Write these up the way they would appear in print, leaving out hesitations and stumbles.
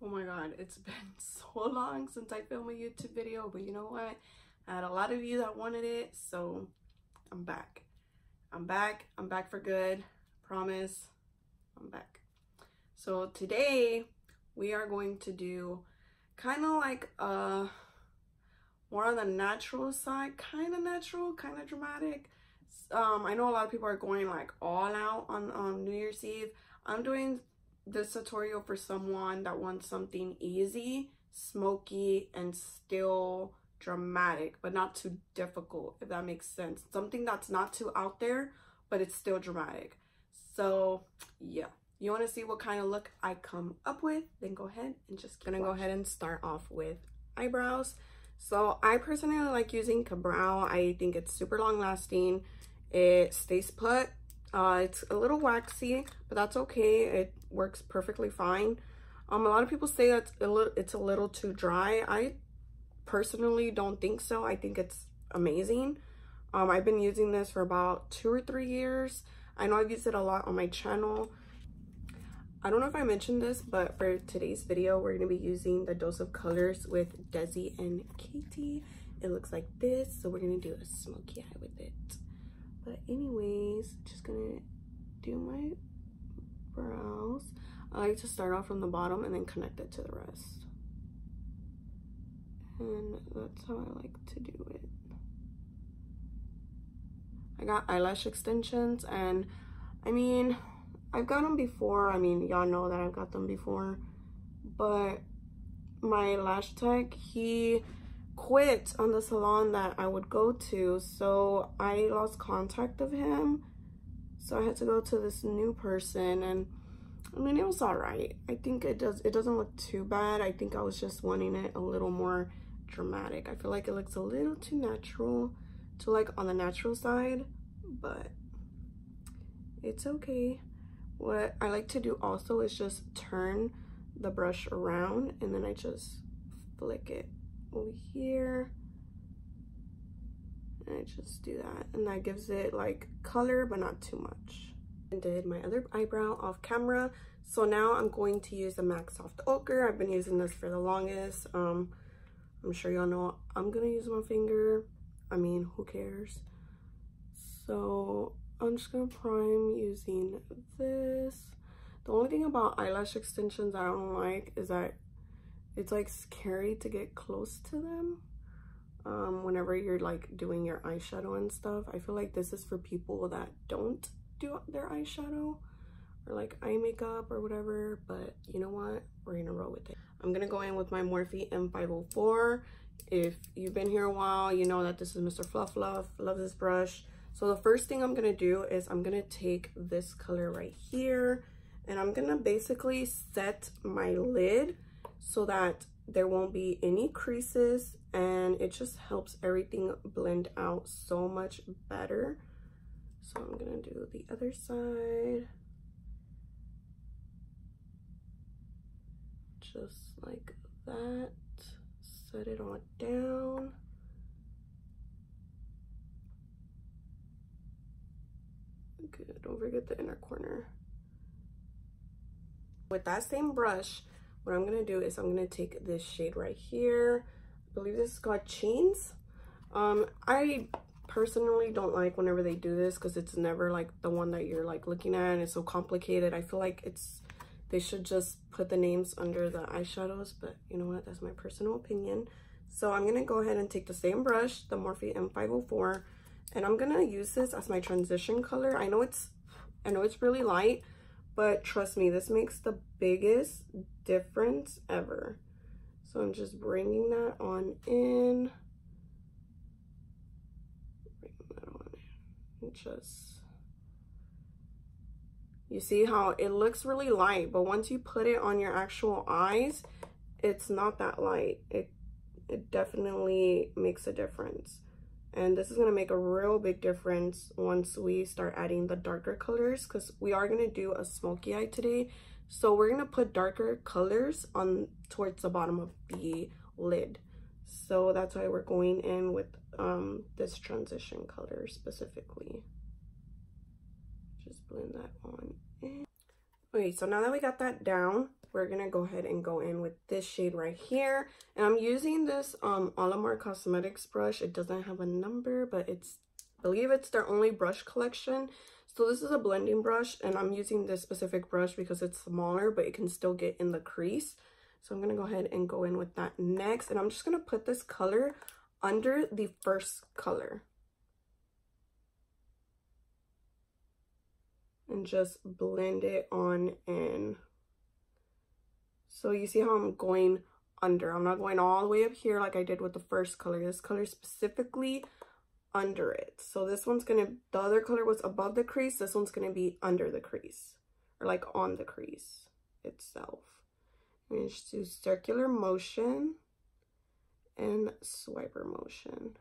Oh my god, it's been so long since I filmed a YouTube video, but you know what? I had a lot of you that wanted it, so I'm back. I'm back for good. Promise, I'm back. So today we are going to do kind of like more on the natural side, kind of natural, kind of dramatic. I know a lot of people are going like all out on New Year's Eve. I'm doing this tutorial for someone that wants something easy, smoky, and still dramatic, but not too difficult, if that makes sense. Something that's not too out there, but it's still dramatic. So yeah, you want to see what kind of look I come up with, then go ahead and just keep watching. Go ahead and start off with eyebrows. So I personally like using Brow. I think it's super long lasting. It stays put. It's a little waxy, but that's okay. It works perfectly fine. A lot of people say that it's a little too dry. I personally don't think so. I think it's amazing. I've been using this for about 2 or 3 years. I know I've used it a lot on my channel. I don't know if I mentioned this, but for today's video, we're going to be using the Dose of Colors with Desi and Katie. It looks like this, so we're going to do a smoky eye with it. But anyways, just going to do my brows. I like to start off from the bottom and then connect it to the rest. And that's how I like to do it. I got eyelash extensions, and I mean, I've got them before. I mean, y'all know that I've got them before, but my lash tech, he quit on the salon that I would go to, so I lost contact of him. So I had to go to this new person, and I mean, it was all right. I think it doesn't look too bad. I think I was just wanting it a little more dramatic. I feel like it looks a little too natural, to like on the natural side, but it's okay. What I like to do also is just turn the brush around, and then I just flick it over here, and I just do that, and that gives it like color, but not too much. I did my other eyebrow off camera, so now I'm going to use the MAC Soft Ochre. I've been using this for the longest. I'm sure y'all know I'm gonna use my finger. I mean, who cares? So I'm just gonna prime using this. The only thing about eyelash extensions I don't like is that it's like scary to get close to them whenever you're like doing your eyeshadow and stuff. I feel like this is for people that don't do their eyeshadow or like eye makeup or whatever, but you know what, we're gonna roll with it. I'm gonna go in with my Morphe M504. If you've been here a while, you know that this is Mr. Fluff Love. Love this brush. So the first thing I'm gonna do is I'm gonna take this color right here, and I'm gonna basically set my lid so that there won't be any creases, and it just helps everything blend out so much better. So I'm gonna do the other side. Just like that. Set it all down. Good, don't forget the inner corner. With that same brush, what I'm gonna do is I'm gonna take this shade right here. I believe this is called Chains. I personally don't like whenever they do this because it's never like the one that you're like looking at, and it's so complicated. I feel like they should just put the names under the eyeshadows, but you know what, that's my personal opinion. So I'm gonna go ahead and take the same brush, the Morphe M504, and I'm gonna use this as my transition color. I know it's really light, but trust me, this makes the biggest difference ever. So I'm just bringing that on in. And just, you see how it looks really light, but once you put it on your actual eyes, it's not that light. It definitely makes a difference. And this is going to make a real big difference once we start adding the darker colors, because we are going to do a smoky eye today. So we're going to put darker colors on towards the bottom of the lid. So that's why we're going in with this transition color specifically. Just blend that on in. Okay, so now that we got that down, we're gonna go ahead and go in with this shade right here. And I'm using this Alamar Cosmetics brush. It doesn't have a number, but I believe it's their only brush collection. So this is a blending brush, and I'm using this specific brush because it's smaller, but it can still get in the crease. So I'm gonna go ahead and go in with that next, and I'm just gonna put this color under the first color and just blend it on in. So you see how I'm going under. I'm not going all the way up here like I did with the first color. This color specifically under it. So this one's gonna, the other color was above the crease. This one's gonna be under the crease, or like on the crease itself. And just do circular motion and swiper motion.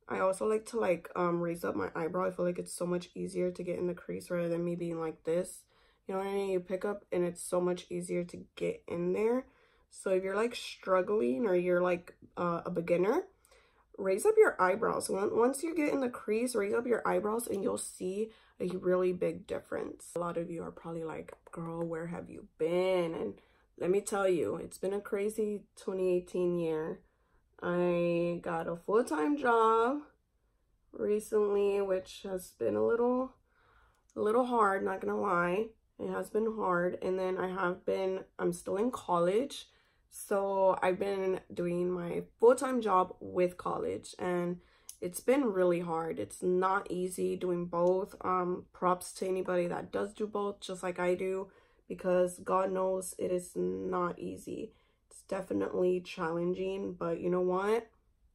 I also like to raise up my eyebrow. I feel like it's so much easier to get in the crease rather than me being like this. You know what I mean? You pick up and it's so much easier to get in there. So if you're like struggling or you're like a beginner, raise up your eyebrows. Once you get in the crease, raise up your eyebrows and you'll see a really big difference. A lot of you are probably like, girl, where have you been? And let me tell you, it's been a crazy 2018 year. I got a full-time job recently, which has been a little hard, not gonna lie. It has been hard. And then I'm still in college. So I've been doing my full-time job with college, and it's been really hard. It's not easy doing both. Props to anybody that does do both, just like I do, because God knows it is not easy. It's definitely challenging, but you know what?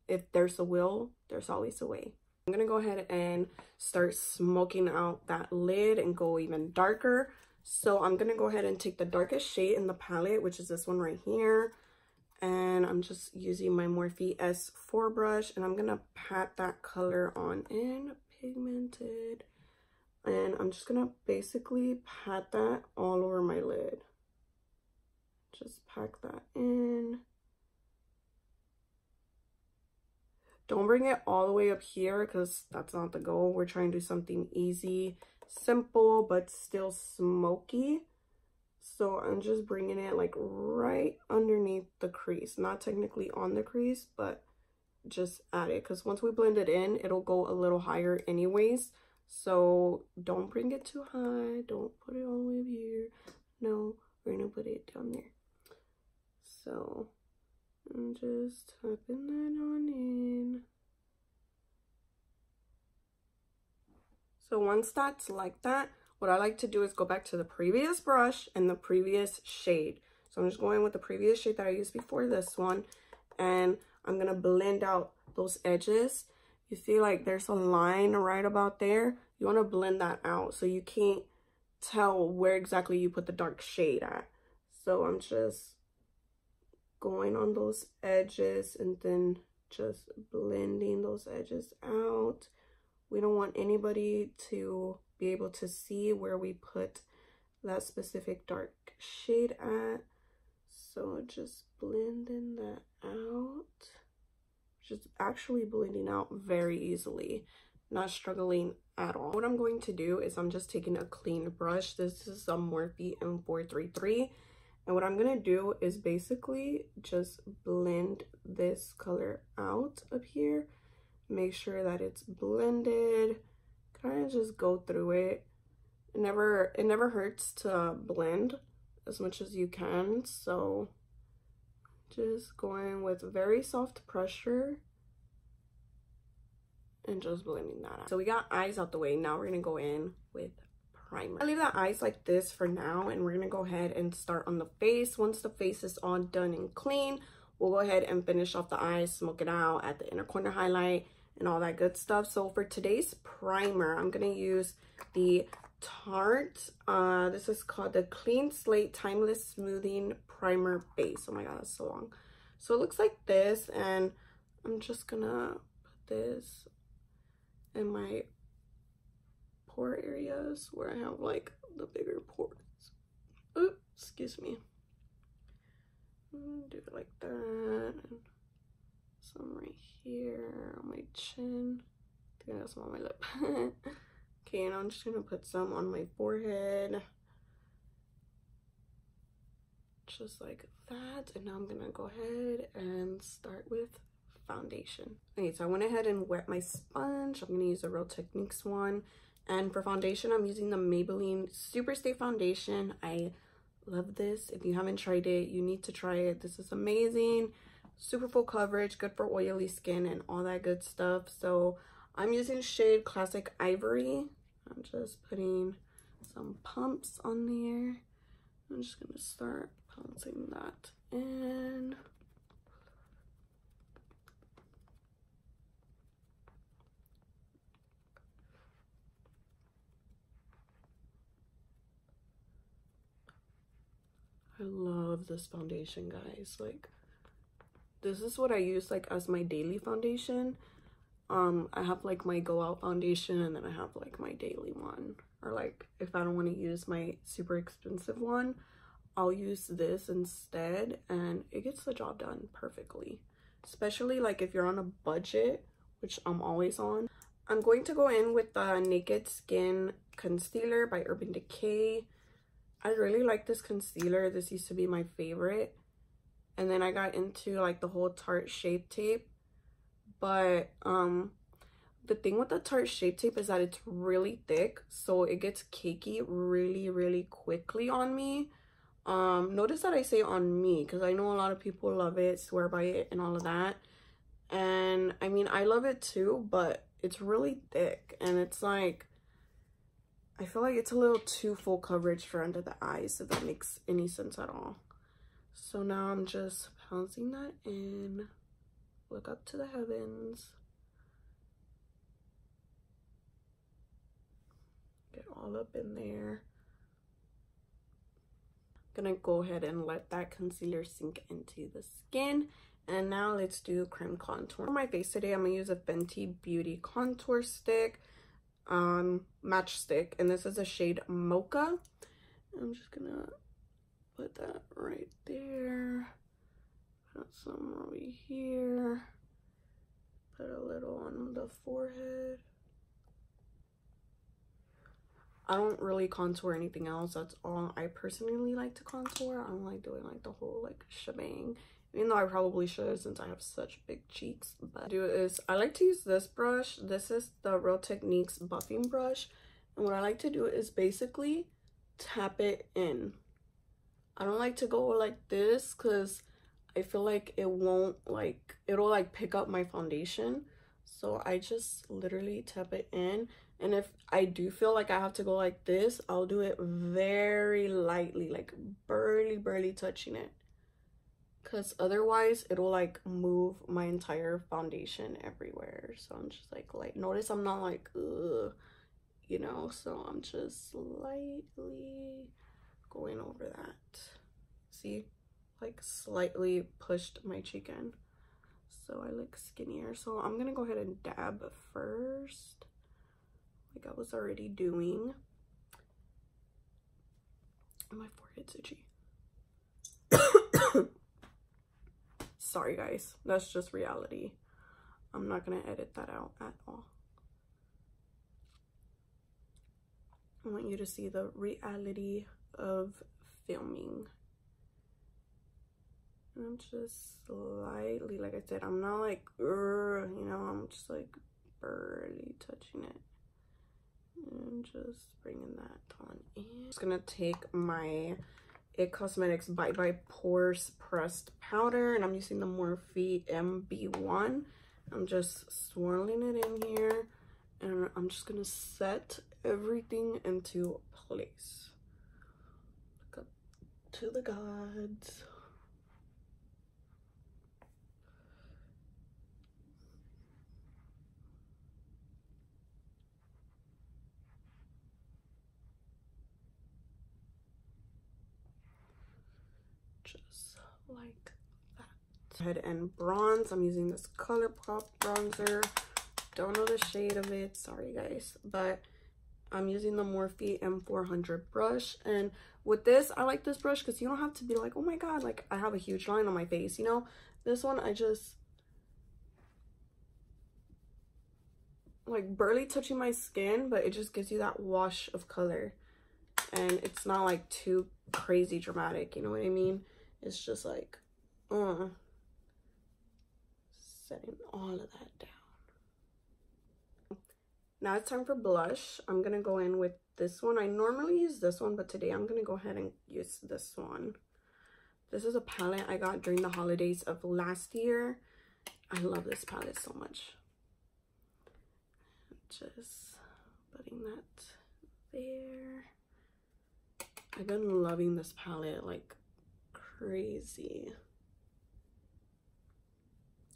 If there's a will, there's always a way. I'm gonna go ahead and start smoking out that lid and go even darker. So I'm gonna go ahead and take the darkest shade in the palette, which is this one right here. And I'm just using my Morphe S4 brush, and I'm gonna pat that color on in, pigmented. And I'm just gonna basically pat that all over my lid. Just pack that in. Don't bring it all the way up here because that's not the goal. We're trying to do something easy, simple, but still smoky. So I'm just bringing it like right underneath the crease. Not technically on the crease, but just at it. Because once we blend it in, it'll go a little higher anyways. So don't bring it too high. Don't put it all the way up here. No, we're going to put it down there. So I'm just tapping that on in. So once that's like that, what I like to do is go back to the previous brush and the previous shade. So I'm just going with the previous shade that I used before this one, and I'm gonna blend out those edges. You see like there's a line right about there. You want to blend that out so you can't tell where exactly you put the dark shade at. So I'm just going on those edges and then just blending those edges out. We don't want anybody to be able to see where we put that specific dark shade at. So just blending that out. Just actually blending out very easily, not struggling at all. What I'm going to do is I'm just taking a clean brush. This is a Morphe M433. And what I'm going to do is basically just blend this color out up here. Make sure that it's blended. Kind of just go through it. It never hurts to blend as much as you can. So just going with very soft pressure and just blending that out. So we got eyes out the way. Now we're going to go in with primer. I leave the eyes like this for now, and we're going to go ahead and start on the face. Once the face is all done and clean, we'll go ahead and finish off the eyes, smoke it out, add the inner corner highlight, and all that good stuff. So for today's primer, I'm going to use the Tarte, this is called the Clean Slate Timeless Smoothing Primer Base. Oh my god, that's so long. So it looks like this, and I'm just gonna put this in my pore areas where I have like the bigger pores. Oops, excuse me. Do it like that. Some right here on my chin. I think I got some on my lip. Okay, and I'm just gonna put some on my forehead. Just like that. And now I'm gonna go ahead and start with foundation. Okay, so I went ahead and wet my sponge. I'm gonna use a Real Techniques one. And for foundation, I'm using the Maybelline Super Stay Foundation. I love this. If you haven't tried it, you need to try it. This is amazing. Super full coverage, good for oily skin and all that good stuff. So I'm using shade Classic Ivory. I'm just putting some pumps on there. I'm just gonna start pouncing that in. I love this foundation, guys. Like, this is what I use like as my daily foundation. I have like my go out foundation, and then I have like my daily one. Or like if I don't want to use my super expensive one, I'll use this instead, and it gets the job done perfectly. Especially like if you're on a budget, which I'm always on. I'm going to go in with the Naked Skin Concealer by Urban Decay. I really like this concealer. This used to be my favorite. And then I got into like the whole Tarte Shape Tape. But the thing with the Tarte Shape Tape is that it's really thick. So it gets cakey really quickly on me. Notice that I say on me because I know a lot of people love it, swear by it and all of that. And I mean, I love it too, but it's really thick. And it's like, I feel like it's a little too full coverage for under the eyes, if that makes any sense at all. So now I'm just pouncing that in. Look up to the heavens. Get all up in there. Gonna go ahead and let that concealer sink into the skin. And now let's do cream contour. For my face today, I'm gonna use a Fenty Beauty contour stick. Match stick, and this is a shade Mocha. I'm just gonna put that right there, put some over here, put a little on the forehead. I don't really contour anything else. That's all I personally like to contour. I don't like doing like the whole like shebang, even though I probably should since I have such big cheeks. But I like to use this brush. This is the Real Techniques buffing brush, and what I like to do is basically tap it in. I don't like to go like this because I feel like it'll like pick up my foundation. So I just literally tap it in. And if I do feel like I have to go like this, I'll do it very lightly, like barely touching it. Because otherwise, it'll like move my entire foundation everywhere. So I'm just like light. Notice I'm not like, ugh, you know. So I'm just lightly going over that. See? Like slightly pushed my cheek in. So I look skinnier. So I'm going to go ahead and dab first, like I was already doing. My forehead's itchy. Sorry guys, that's just reality. I'm not gonna edit that out at all. I want you to see the reality of filming. And I'm just slightly, like I said, I'm not like, you know, I'm just like barely touching it. And just bringing that on in. I'm just gonna take my It Cosmetics Bye Bye Pores Pressed Powder, and I'm using the Morphe MB1. I'm just swirling it in here, and I'm just gonna set everything into place. Look up to the gods. Just like that. Head and bronze. I'm using this ColourPop bronzer. Don't know the shade of it, sorry guys, but I'm using the Morphe M400 brush. And with this, I like this brush because you don't have to be like, oh my god, like I have a huge line on my face, you know. This one, I just like barely touching my skin, but it just gives you that wash of color. And it's not like too crazy dramatic, you know what I mean? It's just like, setting all of that down. Now it's time for blush. I'm gonna go in with this one. I normally use this one, but today I'm gonna go ahead and use this one. This is a palette I got during the holidays of last year. I love this palette so much. Just putting that there. I've been loving this palette like crazy.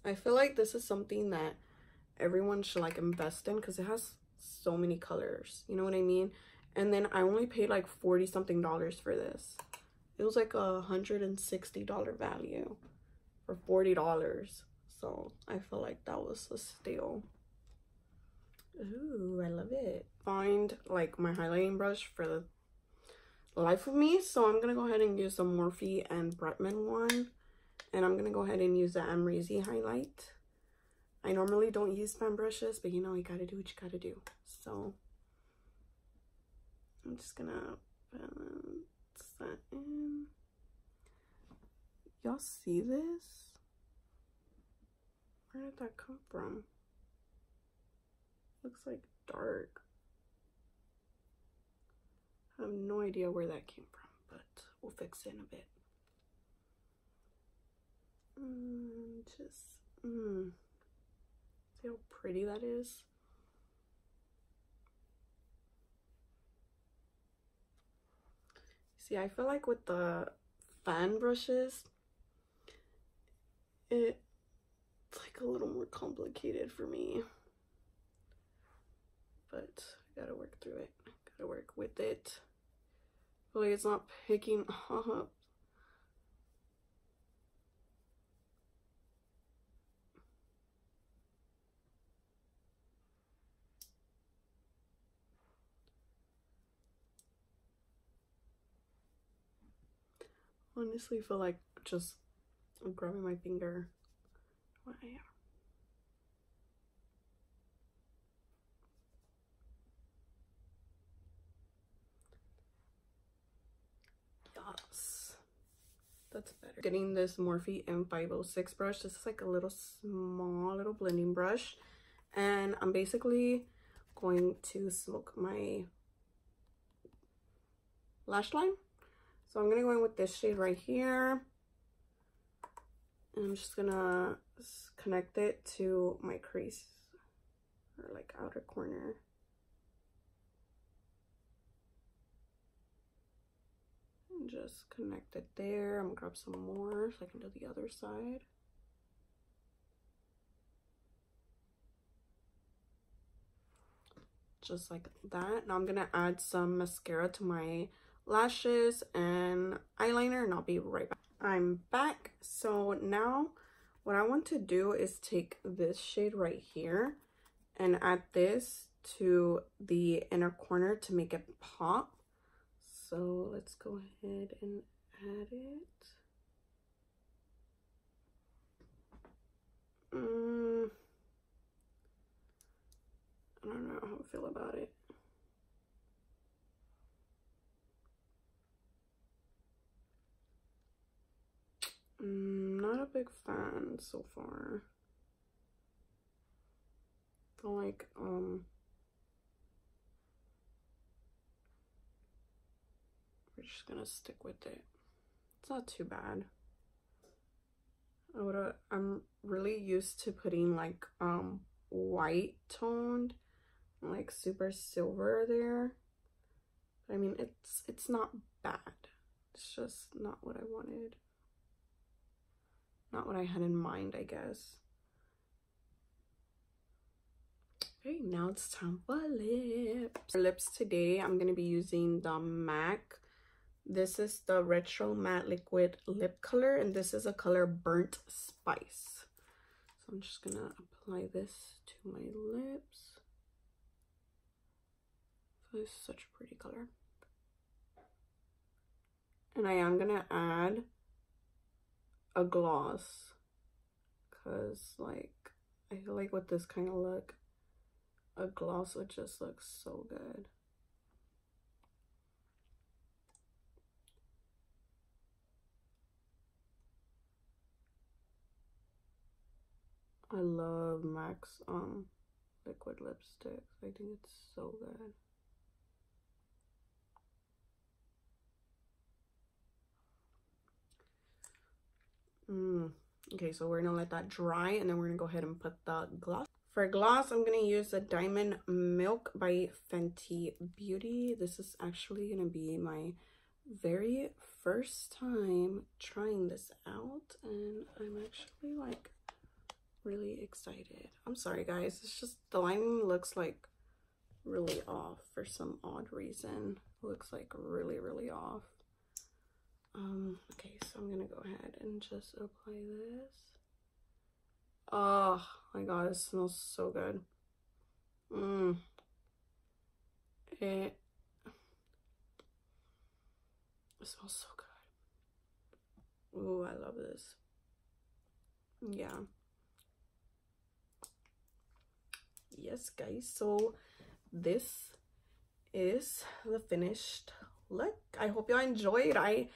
I feel like this is something that everyone should like invest in because it has so many colors, you know what I mean? And then I only paid like $40 something for this. It was like $160 value for $40, so I feel like that was a steal. Ooh, I love it. Find like my highlighting brush for the life of me, so I'm gonna go ahead and use the Morphe and Bretman one, and I'm gonna go ahead and use the Amrezy highlight. I normally don't use fan brushes, but you know, you gotta do what you gotta do. So I'm just gonna balance that in. Y'all see this? Where did that come from? Looks like dark. I have no idea where that came from, but we'll fix it in a bit. See how pretty that is? See, I feel like with the fan brushes, it's like a little more complicated for me. But I gotta work through it. Gotta work with it. I feel like it's not picking up. Honestly feel like just grabbing my finger. Yes, that's better. Getting this Morphe M506 brush. This is like a little small little blending brush, and I'm basically going to smoke my lash line. So I'm gonna go in with this shade right here, and I'm just gonna connect it to my crease, or like outer corner. And just connect it there. I'm gonna grab some more so I can do the other side. Just like that. Now I'm gonna add some mascara to my lashes and eyeliner, and I'll be right back. I'm back. So now what I want to do is take this shade right here and add this to the inner corner to make it pop. So let's go ahead and add it. I don't know how I feel about it. Not a big fan so far. I feel like we're just gonna stick with it. It's not too bad. I'm really used to putting like white toned, like super silver there. But I mean, it's not bad. It's just not what I wanted. Not what I had in mind, I guess. Okay, now it's time for lips. For lips today, I'm going to be using the MAC. This is the Retro Matte Liquid Lip Color, and this is a color Burnt Spice. So I'm just going to apply this to my lips. So this is such a pretty color. And I am going to add a gloss, because like I feel like with this kind of look a gloss would just look so good. I love MAC's liquid lipsticks. I think it's so good. Okay, so we're gonna let that dry, and then we're gonna go ahead and put the gloss. For gloss, I'm gonna use the Diamond Milk by Fenty Beauty. This is actually gonna be my very first time trying this out, and I'm actually like really excited. I'm sorry guys, it's just the lining looks like really off for some odd reason. It looks like really off. Okay, so I'm gonna go ahead and just apply this. Oh my god, it smells so good. It smells so good. Ooh, I love this. Yeah. Yes guys, so this is the finished look. I hope y'all enjoyed. I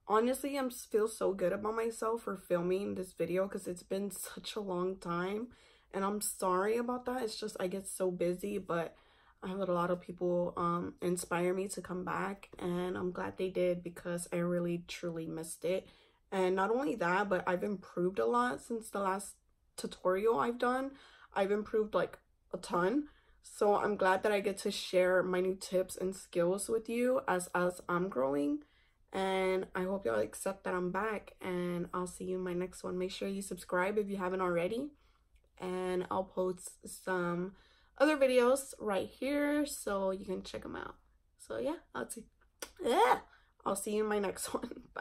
honestly feel so good about myself for filming this video because it's been such a long time, and I'm sorry about that. It's just I get so busy, but I have a lot of people inspire me to come back, and I'm glad they did because I really truly missed it. And not only that, but I've improved a lot since the last tutorial I've done. I've improved like a ton, so I'm glad that I get to share my new tips and skills with you as I'm growing. And I hope y'all accept that I'm back, and I'll see you in my next one. Make sure you subscribe if you haven't already, and I'll post some other videos right here so you can check them out. So yeah, I'll see you in my next one. Bye.